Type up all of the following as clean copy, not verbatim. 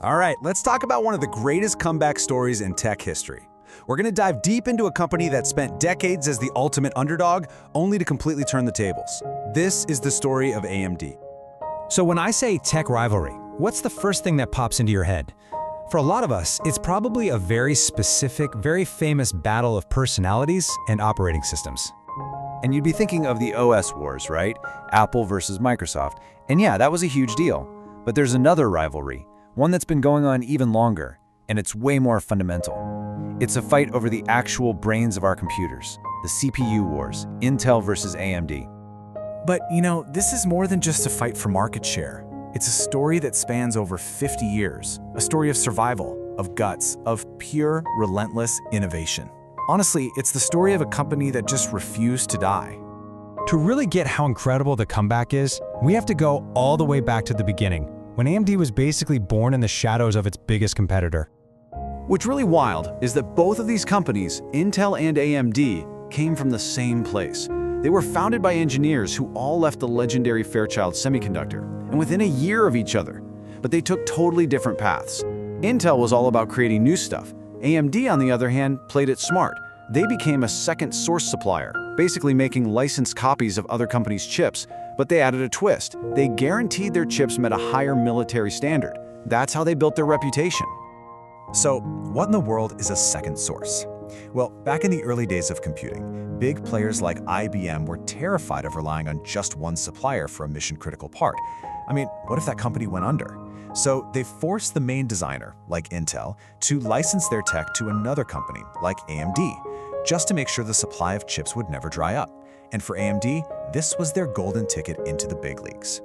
All right, let's talk about one of the greatest comeback stories in tech history. We're going to dive deep into a company that spent decades as the ultimate underdog, only to completely turn the tables. This is the story of AMD. So when I say tech rivalry, what's the first thing that pops into your head? For a lot of us, it's probably a very specific, very famous battle of personalities and operating systems. And you'd be thinking of the OS wars, right? Apple versus Microsoft. And yeah, that was a huge deal. But there's another rivalry, one that's been going on even longer, and it's way more fundamental. It's a fight over the actual brains of our computers, the CPU wars, Intel versus AMD. But, this is more than just a fight for market share. It's a story that spans over 50 years, a story of survival, of guts, of pure, relentless innovation. Honestly, it's the story of a company that just refused to die. To really get how incredible the comeback is, we have to go all the way back to the beginning, when AMD was basically born in the shadows of its biggest competitor. What's really wild is that both of these companies, Intel and AMD, came from the same place. They were founded by engineers who all left the legendary Fairchild Semiconductor, and within a year of each other. But they took totally different paths. Intel was all about creating new stuff. AMD, on the other hand, played it smart. They became a second source supplier, basically making licensed copies of other companies' chips, but they added a twist. They guaranteed their chips met a higher military standard. That's how they built their reputation. So, what in the world is a second source? Well, back in the early days of computing, big players like IBM were terrified of relying on just one supplier for a mission-critical part. I mean, what if that company went under? So they forced the main designer, like Intel, to license their tech to another company, like AMD, just to make sure the supply of chips would never dry up. And for AMD, this was their golden ticket into the big leagues.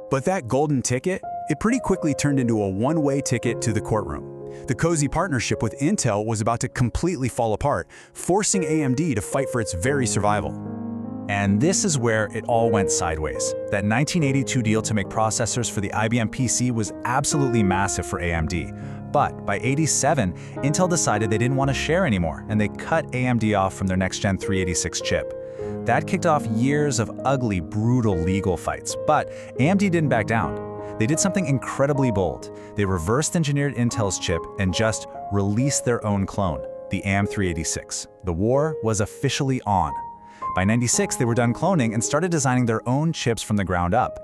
But that golden ticket, it pretty quickly turned into a one-way ticket to the courtroom. The cozy partnership with Intel was about to completely fall apart, forcing AMD to fight for its very survival. And this is where it all went sideways. That 1982 deal to make processors for the IBM PC was absolutely massive for AMD. But by '87, Intel decided they didn't want to share anymore, and they cut AMD off from their next-gen 386 chip. That kicked off years of ugly, brutal legal fights, but AMD didn't back down. They did something incredibly bold. They reversed engineered Intel's chip and just released their own clone, the AM386. The war was officially on. By '96, they were done cloning and started designing their own chips from the ground up.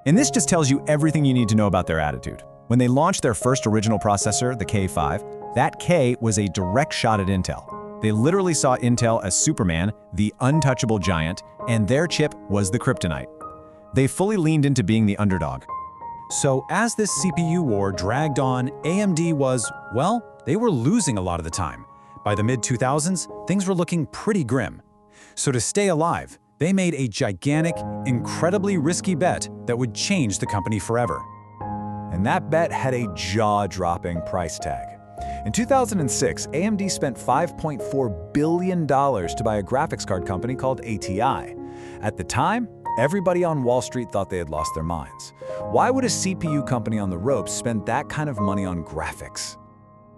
And this just tells you everything you need to know about their attitude. When they launched their first original processor, the K5, that K was a direct shot at Intel. They literally saw Intel as Superman, the untouchable giant, and their chip was the kryptonite. They fully leaned into being the underdog. So as this CPU war dragged on, AMD was, well, they were losing a lot of the time. By the mid-2000s, things were looking pretty grim. So to stay alive, they made a gigantic, incredibly risky bet that would change the company forever. And that bet had a jaw-dropping price tag. In 2006, AMD spent $5.4 billion to buy a graphics card company called ATI. At the time, everybody on Wall Street thought they had lost their minds. Why would a CPU company on the ropes spend that kind of money on graphics?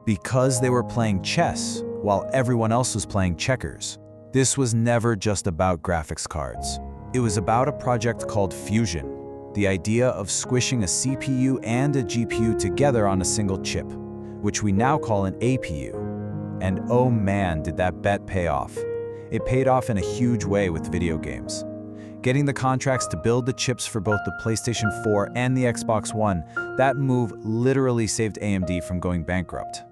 Because they were playing chess while everyone else was playing checkers. This was never just about graphics cards. It was about a project called Fusion, the idea of squishing a CPU and a GPU together on a single chip, which we now call an APU. And oh man, did that bet pay off. It paid off in a huge way with video games. Getting the contracts to build the chips for both the PlayStation 4 and the Xbox One, that move literally saved AMD from going bankrupt.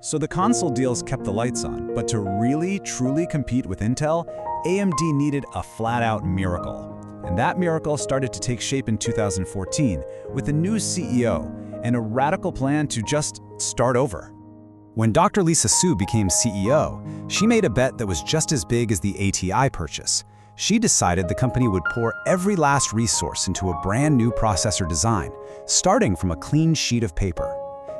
So the console deals kept the lights on, but to really, truly compete with Intel, AMD needed a flat-out miracle. And that miracle started to take shape in 2014 with a new CEO and a radical plan to just start over. When Dr. Lisa Su became CEO, she made a bet that was just as big as the ATI purchase. She decided the company would pour every last resource into a brand new processor design, starting from a clean sheet of paper.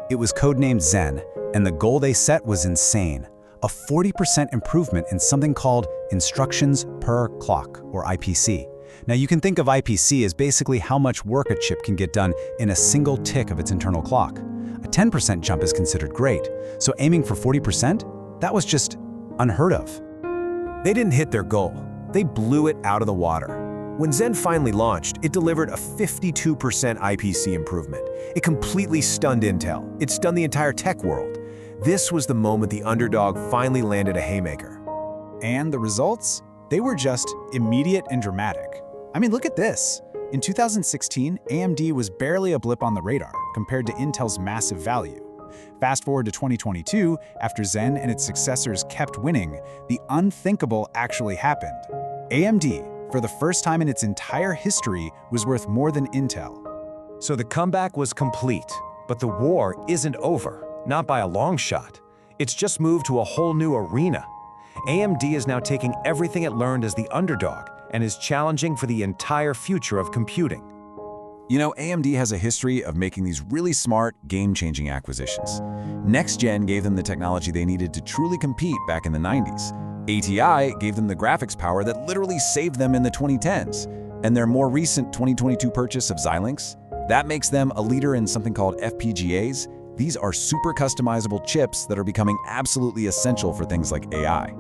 It was codenamed Zen, and the goal they set was insane, a 40% improvement in something called instructions per clock, or IPC. Now you can think of IPC as basically how much work a chip can get done in a single tick of its internal clock. A 10% jump is considered great, so aiming for 40%? That was just unheard of. They didn't hit their goal. They blew it out of the water. When Zen finally launched, it delivered a 52% IPC improvement. It completely stunned Intel. It stunned the entire tech world. This was the moment the underdog finally landed a haymaker. And the results? They were just immediate and dramatic. I mean, look at this. In 2016, AMD was barely a blip on the radar compared to Intel's massive value. Fast forward to 2022, after Zen and its successors kept winning, the unthinkable actually happened. AMD, for the first time in its entire history, was worth more than Intel. So the comeback was complete, but the war isn't over, not by a long shot. It's just moved to a whole new arena. AMD is now taking everything it learned as the underdog and is challenging for the entire future of computing. You know, AMD has a history of making these really smart, game-changing acquisitions. Next Gen gave them the technology they needed to truly compete back in the 90s. ATI gave them the graphics power that literally saved them in the 2010s. And their more recent 2022 purchase of Xilinx, that makes them a leader in something called FPGAs. These are super customizable chips that are becoming absolutely essential for things like AI.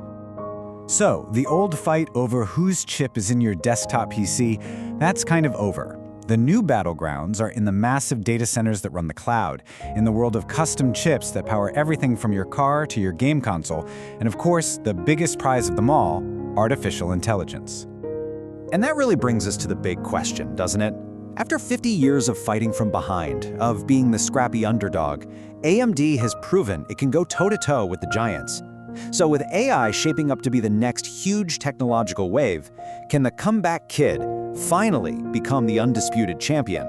So, the old fight over whose chip is in your desktop PC, that's kind of over. The new battlegrounds are in the massive data centers that run the cloud, in the world of custom chips that power everything from your car to your game console, and of course, the biggest prize of them all, artificial intelligence. And that really brings us to the big question, doesn't it? After 50 years of fighting from behind, of being the scrappy underdog, AMD has proven it can go toe-to-toe with the giants. So with AI shaping up to be the next huge technological wave, can the comeback kid finally become the undisputed champion?